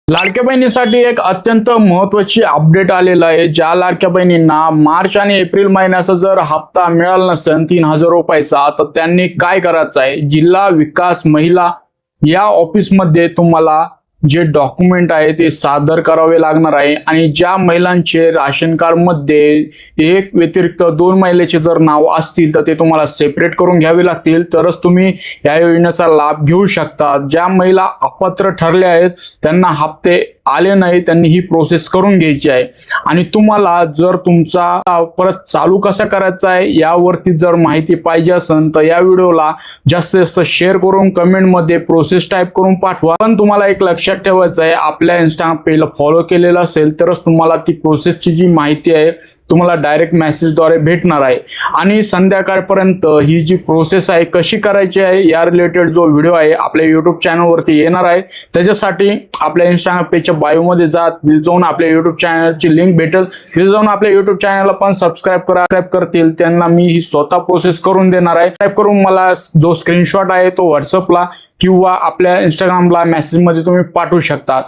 लाडक्या बहिणीसाठी एक अत्यंत महत्त्वाची अपडेट आलेला आहे। ज्या लाडक्या बहिणींना मार्च आणि एप्रिल महिन्याचा जर हप्ता मिळाला नसेल 3000 रुपयाचा, तर त्यांनी काय करायचं आहे, जिल्हा विकास महिला या ऑफिसमध्ये तुम्हाला जे डॉक्युमेंट आहे ते सादर करावे लागणार आहे। आणि ज्या महिलांचे राशन कार्ड मध्ये एक व्यतिरिक्त 2 महिलेचे जर नाव असतील तर ते तुम्हाला सेपरेट करून घ्यावे लागतील, तरच तुम्ही या योजनेचा लाभ घेऊ शकता। ज्या महिला अपात्र ठरल्या आहेत त्यांना हप्ते आले नाही, त्यांनी ही प्रोसेस करून घ्यायची आहे। आणि तुम्हाला जर तुमचा परत चालू कसा करायचा आहे यावरती जर माहिती पाहिजे असेल तर या व्हिडिओला जास्तीत जास्त शेअर करून कमेंट मध्ये प्रोसेस टाइप करून पाठवा। पण तुम्हाला एक लक्षात ठेवायचं आहे, आपल्या इंस्टाग्राम पेजला फॉलो केलेलं असेल तरच तुम्हाला ती प्रोसेसची जी माहिती आहे तुम्हाला डायरेक्ट मेसेजद्वारे भेटणार आहे। आणि संध्याकाळपर्यंत ही जी प्रोसेस आहे कशी करायची आहे या रिलेटेड जो व्हिडिओ आहे आपल्या YouTube चॅनलवरती येणार आहे। त्याच्यासाठी आपल्या इंस्टाग्राम पेजच्या बायोमध्ये जा, तिथे जाऊन आपल्या YouTube चॅनलची लिंक भेटेल, तिथे जाऊन आपल्या YouTube चॅनलला पण सबस्क्राइब करा। सबस्क्राइब करतील त्यांना मी ही स्वतः प्रोसेस करून देणार आहे। टाइप करून मला जो स्क्रीनशॉट आहे तो WhatsAppला किंवा आपल्या इंस्टाग्रामला मेसेजमध्ये तुम्ही पाठवू शकता।